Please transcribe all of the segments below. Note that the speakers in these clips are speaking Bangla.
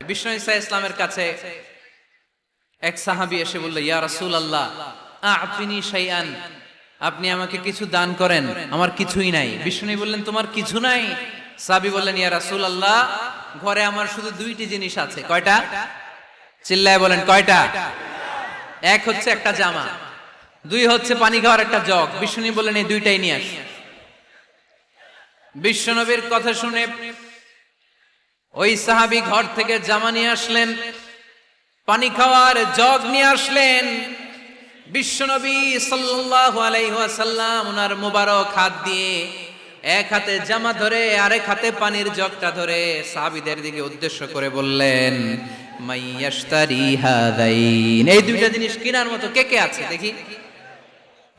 বিষ্ণু ঈসা ইসলামের কাছে এক সাহাবী এসে বলল, ইয়া রাসূলুল্লাহ আ'তিনি শাইআন, আপনি আমাকে কিছু দান করেন, আমার কিছুই নাই। বিষ্ণু বললেন, তোমার কিছু নাই? সাহাবী বললেন, ইয়া রাসূলুল্লাহ ঘরে আমার শুধু দুইটি জিনিস আছে। কয়টা? চিল্লায় বলেন, কয়টা? এক হচ্ছে একটা জামা, দুই হচ্ছে পানি খাওয়ার একটা জগ। বিষ্ণু বললেন, এই দুইটাই নিয়ে আস। বিশ্বনবীর কথা শুনে ওই সাহাবী ঘর থেকে জামা নিয়ে আসলেন, পানি খাওয়ার জগ নিয়ে আসলেন। বিশ্বনবী সাল্লাল্লাহু আলাইহি ওয়াসাল্লাম ওনার মোবারক হাত দিয়ে এক হাতে জামা ধরে আরেক হাতে পানির জগটা ধরে সাহাবীদের দিকে উদ্দেশ্য করে বললেন, মাইয়াশতারি হাদাইন, এই দুইটা জিনিস কেনার মতো কে কে আছে দেখি?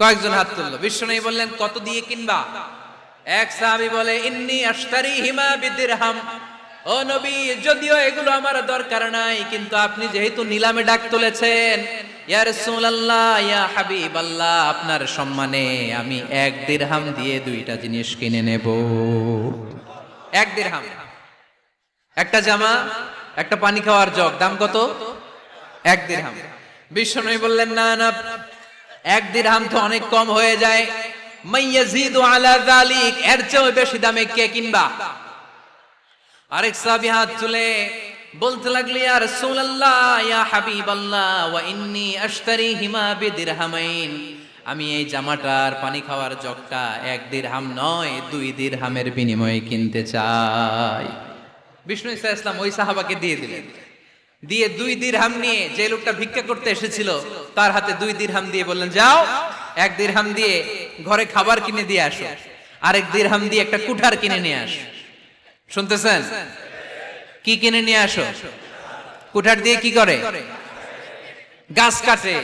কয়েকজন হাত তুললো। বিশ্বনবী বললেন, কত দিয়ে কিনবা? এক সাহাবী বলে, ইন্নী আশতারিহিমা বিদিরহাম, ও নবী যদিও এগুলো আমার দরকার নাই, কিন্তু আপনি যেহেতু নিলামে ডাক তুলেছেন, ইয়া রাসূলুল্লাহ ইয়া হাবিবাল্লাহ, আপনার সম্মানে আমি 1 দিরহাম দিয়ে দুইটা জিনিস কিনে নেব। 1 দিরহাম, একটা জামা, একটা পানি খাওয়ার জগ, দাম কত? 1 দিরহাম। বিশ্বনবী বললেন, না না, 1 দিরহাম তো অনেক কম হয়ে যায়, মাইয়াজিদু আলা যালিক, এর চেয়ে বেশি দামে কে কিনবা? আরেক সাহাবী হাত তুলে বলতে লাগলো, ইয়া রাসূলুল্লাহ ইয়া হাবিবাল্লাহ ওয়া ইন্নী আশতারিহিমা বিদিরহামাইন, আমি এই জামাটার পানি খাওয়ার জগটা 1 দিরহাম নয় 2 দিরহামের বিনিময়ে কিনতে চাই। বিষ্ণু ঈসা ইসলাম ওই সাহাবাকে দিয়ে দিলেন। দিয়ে 2 দিরহাম নিয়ে যে লোকটা ভিক্ষা করতে এসেছিল তার হাতে 2 দিরহাম দিয়ে বললেন, যাও 1 দিরহাম দিয়ে ঘরে খাবার কিনে দিয়ে আসো, আরেক দিরহাম দিয়ে একটা কুঠার কিনে নিয়ে আসো। শুনতেছেন? কি কিনে নিয়ে আসো? কুঠার দিয়ে কি করে? গাছ কাটে।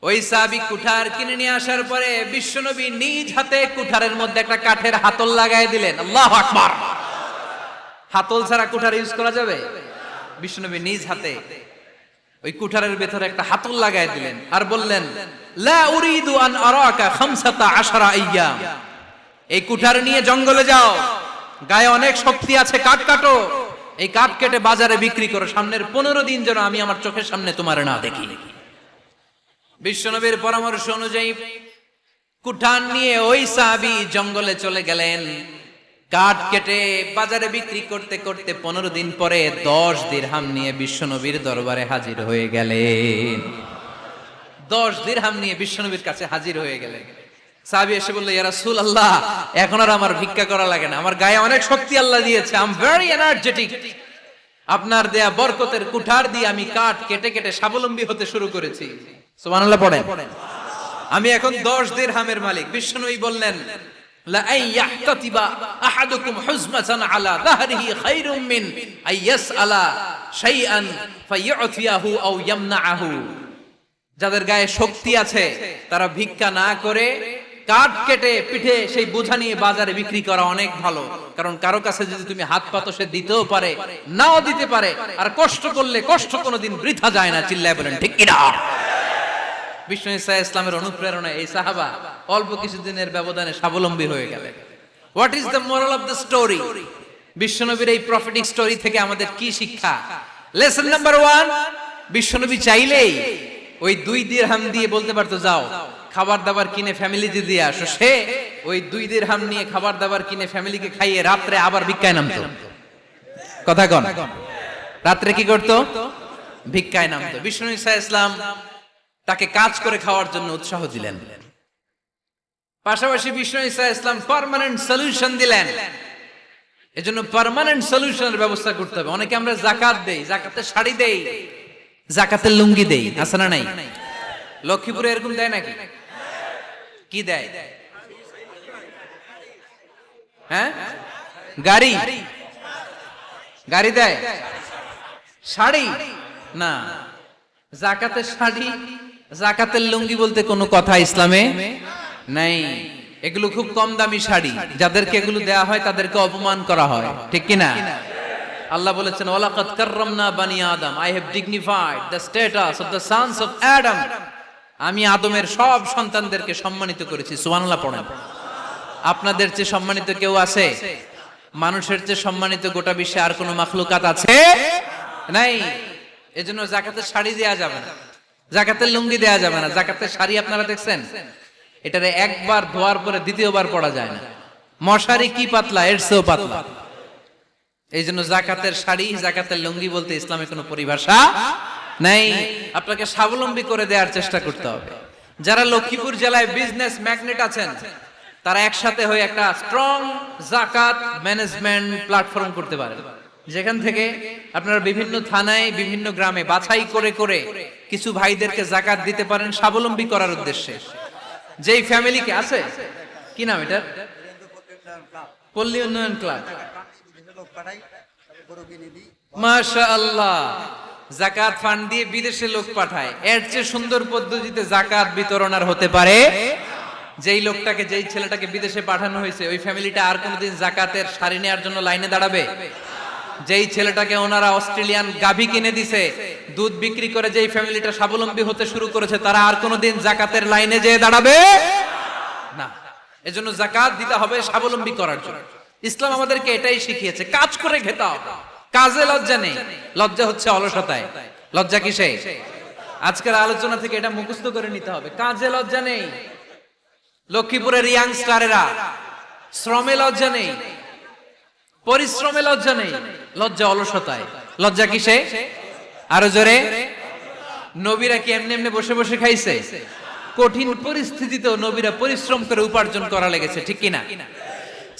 ওই সাহাবী কুঠার কিনে নিয়ে আসার পরে বিশ্বনবী নিজ হাতে কুঠারের মধ্যে একটা কাঠের হাতল লাগাই দিলেন। আল্লাহু আকবার! হাতল ছাড়া কুঠার ইউজ করা যাবে? বিশ্বনবী নিজ হাতে ওই কুঠারের ভেতরে একটা হাতল লাগাই দিলেন আর বললেন, লা উরিদু আন আরাকা 15 আইয়াম, এই কুঠার নিয়ে জঙ্গলে যাও, গায়ে অনেক শক্তি আছে, কাঠ কাটো, এই কাঠ কেটে বাজারে বিক্রি করো, সামনের 15 দিন যেন আমি আমার চোখের সামনে তোমার না দেখি। বিশ্বনবীর পরামর্শ অনুযায়ী কুঠার নিয়ে ওই সাহাবী জঙ্গলে চলে গেলেন। কাঠ কেটে বাজারে বিক্রি করতে করতে 15 দিন পরে 10 দিরহাম নিয়ে বিশ্বনবীর দরবারে হাজির হয়ে গেলেন। 10 দিরহাম নিয়ে বিশ্বনবীর কাছে হাজির হয়ে গেলেন। সাহাবী এসে বলল, ইয়া রাসূলুল্লাহ এখন আর আমার ভিক্ষা করা লাগে না, আমার গায়ে অনেক শক্তি আল্লাহ দিয়েছে, আই এম ভেরি এনার্জেটিক, আপনার দেয়া বরকতের কুঠার দিয়ে আমি কাঠ কেটে কেটে স্বাবলম্বী হতে শুরু করেছি। সুবহানাল্লাহ পড়েন। আমি এখন 10 দিরহামের মালিক। বিশ্বনবী বললেন, লা আইয়াহতাতিবা আহাদুকুম হুজমাতান আলা যাহরিহি খায়রুম মিন আইয়াসআলা শাইআন ফায়ু'তিয়াহু আও ইয়ামনাহু, যাদের গায়ে শক্তি আছে তারা ভিক্ষা না করে কাঠ কেটে পিঠে সেই বোঝা নিয়ে বাজারে বিক্রি করা অনেক ভালো, কারণ কারো কাছে যদি তুমি হাত পাতো সে দিতেও পারে নাও দিতে পারে, আর কষ্ট করলে কষ্ট কোনোদিন বৃথা যায় না। চিল্লায় বলেন ঠিক কিনা? বিষ্ণু ঈসা ইসলামের অনুপ্রেরণায় এই সাহাবা অল্প কিছুদিনের ব্যবধানে স্বাবলম্বী হয়ে গেলেন। What is the moral of the story? বিশ্বনবীর এই প্রফেটিক স্টোরি থেকে আমাদের কি শিক্ষা? লেসন নাম্বার 1, বিশ্বনবী চাইলেই ওই 2 দিরহাম দিয়ে বলতে পারতো, যাও খাবার দাবার কিনে ফ্যামিলিতে দিয়ে আসো। সে ওই 2 দিরহাম নিয়ে খাবার দাবার কিনে ফ্যামিলিকে খাইয়ে রাত্রে আবার ভিক্ষায় নামতো। কথা কন, রাত্রে কি করতো? ভিক্ষায় নামতো। বিষ্ণু ঈসা ইসলাম তাকে কাজ করে খাওয়ার জন্য উৎসাহ দিলেন। পাশাপাশি বিষ্ণু ঈসা ইসলাম পার্মানেন্ট সলিউশন দিলেন। এজন্য পার্মানেন্ট সলিউশনের ব্যবস্থা করতে হবে। অনেকে আমরা যাকাত দেই, যাকাতে শাড়ি দেই, যাকাতের লুঙ্গি দেই, আছে না নাই? লক্ষ্মীপুরে এরকম দেয় নাকি? কি দেয়? হ্যাঁ, গাড়ি, গাড়ি দেয়, শাড়ি না। যাকাতের শাড়ি, যাকাতের লুঙ্গি বলতে কোনো কথা ইসলামে নাই। এগুলো খুব কম দামি শাড়ি, যাদেরকে এগুলো দেয়া হয় তাদেরকে অপমান করা হয়, ঠিক কিনা? আল্লাহ বলেছেন, ওয়ালাকাদ কাররামনা বানি আদম, I have dignified the status of the sons of Adam, আমি আদমের সব সন্তানদেরকে সম্মানিত করেছি। সুবহানাল্লাহ পড়েন। আপনাদের চেয়ে সম্মানিত কেউ আছে? মানুষের চেয়ে সম্মানিত গোটা বিশ্বে আর কোনো মাখলুকাত আছে নাই। এজন্য যাকাতের শাড়ি দেয়া যাবে না, যাকাতের লুঙ্গি দেয়া যাবে না। যাকাতের শাড়ি আপনারা দেখছেন, এটারে একবার ধোয়ার পরে দ্বিতীয়বার পরা যায় না। মশারি কি পাতলা, এর চেয়েও পাতলা। এই জন্য যাকাতের শাড়ি, যাকাতের লুঙ্গি বলতে ইসলামে কোনো পরিভাষা নাই। আপনাকে স্বাবলম্বী করে দেওয়ার চেষ্টা করতে হবে। যারা লক্ষ্মীপুর জেলায় বিজনেস ম্যাগনেট আছেন, তারা একসাথে হয়ে একটা স্ট্রং যাকাত ম্যানেজমেন্ট প্ল্যাটফর্ম করতে পারেন, যেখান থেকে আপনারা বিভিন্ন থানায়, বিভিন্ন গ্রামে বাছাই করে করে কিছু ভাইদেরকে যাকাত দিতে পারেন স্বাবলম্বী করার উদ্দেশ্যে। যেই ফ্যামিলিকে আছে, কি নাম এটা, পল্লী উন্নয়ন ক্লাব, মাশাআল্লাহ, যাকাত ফান্ড দিয়ে বিদেশে লোক পাঠায়। এর চেয়ে সুন্দর পদ্ধতিতে যাকাত বিতরণ আর হতে পারে? যেই লোকটাকে, যেই ছেলেটাকে বিদেশে পাঠানো হয়েছে, ওই ফ্যামিলিটা আর কোনোদিন যাকাতের শাড়ি নেওয়ার জন্য লাইনে দাঁড়াবে? যেই ছেলেটাকে ওনারা অস্ট্রেলিয়ান গাভী কিনে দিছে, দুধ বিক্রি করে যেই ফ্যামিলিটা স্বাবলম্বী হতে শুরু করেছে, তারা আর কোনোদিন যাকাতের লাইনে যেয়ে দাঁড়াবে না। এজন্য যাকাত দিতে হবে স্বাবলম্বী করার জন্য। ইসলাম আমাদেরকে এটাই শিখিয়েছে, কাজ করে খেতে হবে। কাজে লজ্জা নেই, লজ্জা হচ্ছে অলসতায়। লজ্জা কিসে? আজকের আলোচনা থেকে এটা মুখস্থ করে নিতে হবে, কাজে লজ্জা নেই। লক্ষ্মীপুরের ইয়াংস্টারেরা শ্রমে লজ্জা নেই, পরিশ্রমে লজ্জা নেই, লজ্জা অলসতায়। লজ্জা কিসে? আরো জোরে। নবীরা কি এমনি এমনি বসে বসে খাইছে? কঠিন পরিস্থিতিতেও নবীরা পরিশ্রম করে উপার্জন করা লেগেছে, ঠিক কিনা?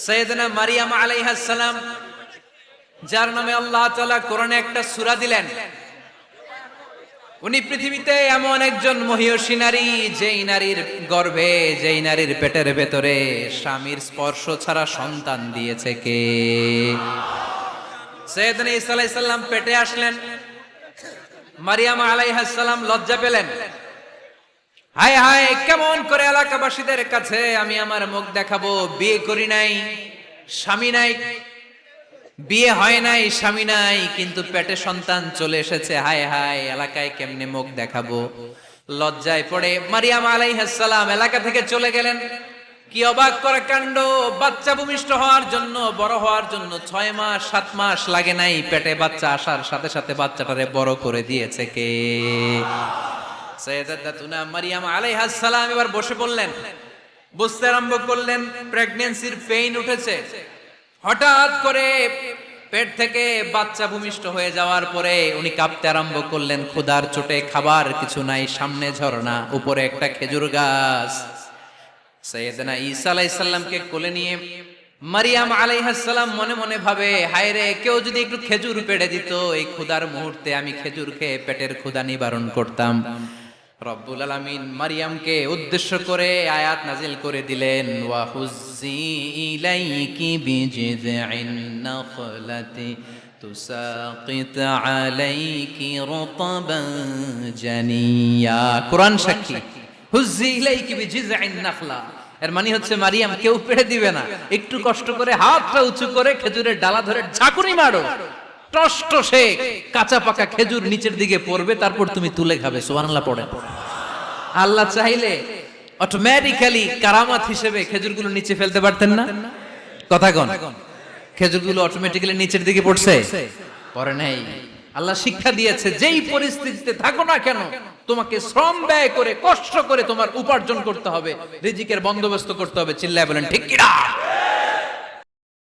সাইয়েদনা মারিয়াম আলাইহিস সালাম, যার নামে আল্লাহ তাআলা কোরআনে একটা সূরা দিলেন, উনি পৃথিবীতে এমন একজন মহিয়সী নারী, যেই নারীর গর্ভে, যেই নারীর পেটের ভেতরে স্বামীর স্পর্শ ছাড়া সন্তান দিয়েছে কে? সাইয়েদনা ঈসা আলাইহিস সালাম পেটে আসলেন। মারিয়াম আলাইহিস সালাম লজ্জা পেলেন। হায় হায়, কেমন করে এলাকাবাসীদের কাছে আমি আমার মুখ দেখাবো? বিয়ে করি নাই, স্বামী নাই, বিয়ে হয় নাই, স্বামী নাই, কিন্তু পেটে সন্তান চলে এসেছে। হায় হায়, এলাকায় কেমনে মুখ দেখাবো? লজ্জায় পড়ে মারিয়াম আলাইহিস সালাম এলাকা থেকে চলে গেলেন। কি অবাক করা কাণ্ড! বাচ্চা ভূমিষ্ঠ হওয়ার জন্য, বড় হওয়ার জন্য 6 মাস 7 মাস লাগে নাই, পেটে বাচ্চা আসার সাথে সাথে বাচ্চাটারে বড় করে দিয়েছে কে? সাইয়েদাতুনা মারিয়াম আলাইহিস সালাম এবার বসে পড়লেন, বুঝতে আরম্ভ করলেন প্রেগন্যান্সির পেইন উঠেছে। হঠাৎ করে পেট থেকে বাচ্চা ভূমিষ্ঠ হয়ে যাওয়ার পরে উনি কাঁপতে আরম্ভ করলেন। ক্ষুধার চোটে খাবার কিছু নাই, সামনে ঝর্ণা, উপরে একটা খেজুর গাছ। সাইয়েদনা ঈসা আলাইহিস সালামকে কোলে নিয়ে মারিয়াম আলাইহিস সালাম মনে মনে ভাবে, হায় রে, কেউ যদি একটু খেজুর পেড়ে দিত, এই ক্ষুধার মুহূর্তে আমি খেজুর খেয়ে পেটের ক্ষুধা নিবারণ করতাম। রব্বুল আলামিন মারিয়ামকে উদ্দেশ্য করে আয়াত নাজিল করে দিলেন, ওয়া হুজ্জি ইলাইকি বিজিযিন নাখলাতি তুসাকিত আলাইকি রুতাবান জানিয়া। কোরআন সাক্ষী, হুজ্জি ইলাইকি বিজিযিন নাখলা, এর মানে হচ্ছে মারিয়াম, কেউ পেড়ে দিবে না, একটু কষ্ট করে হাতটা উঁচু করে খেজুরের ডালা ধরে ঝাঁকুনি মারো, টসটসে কাঁচা পাকা খেজুর নিচের দিকে পড়বে, তারপর তুমি তুলে খাবে। সুবহানাল্লাহ পড়েন। আল্লাহ চাইলে অটোমেটিক্যালি কারামাত হিসেবে খেজুরগুলো নিচে ফেলতে পারতেন না? কথা কোন? খেজুরগুলো অটোমেটিক্যালি নিচের দিকে পড়ছে? পড়ে নাই। আল্লাহ শিক্ষা দিয়েছে, যেই পরিস্থিতিতে থাকো না কেন, তোমাকে শ্রম ব্যয় করে, কষ্ট করে তোমার উপার্জন করতে হবে, রিজিকের বন্দোবস্ত করতে হবে। চিল্লায় বলেন ঠিক কিনা?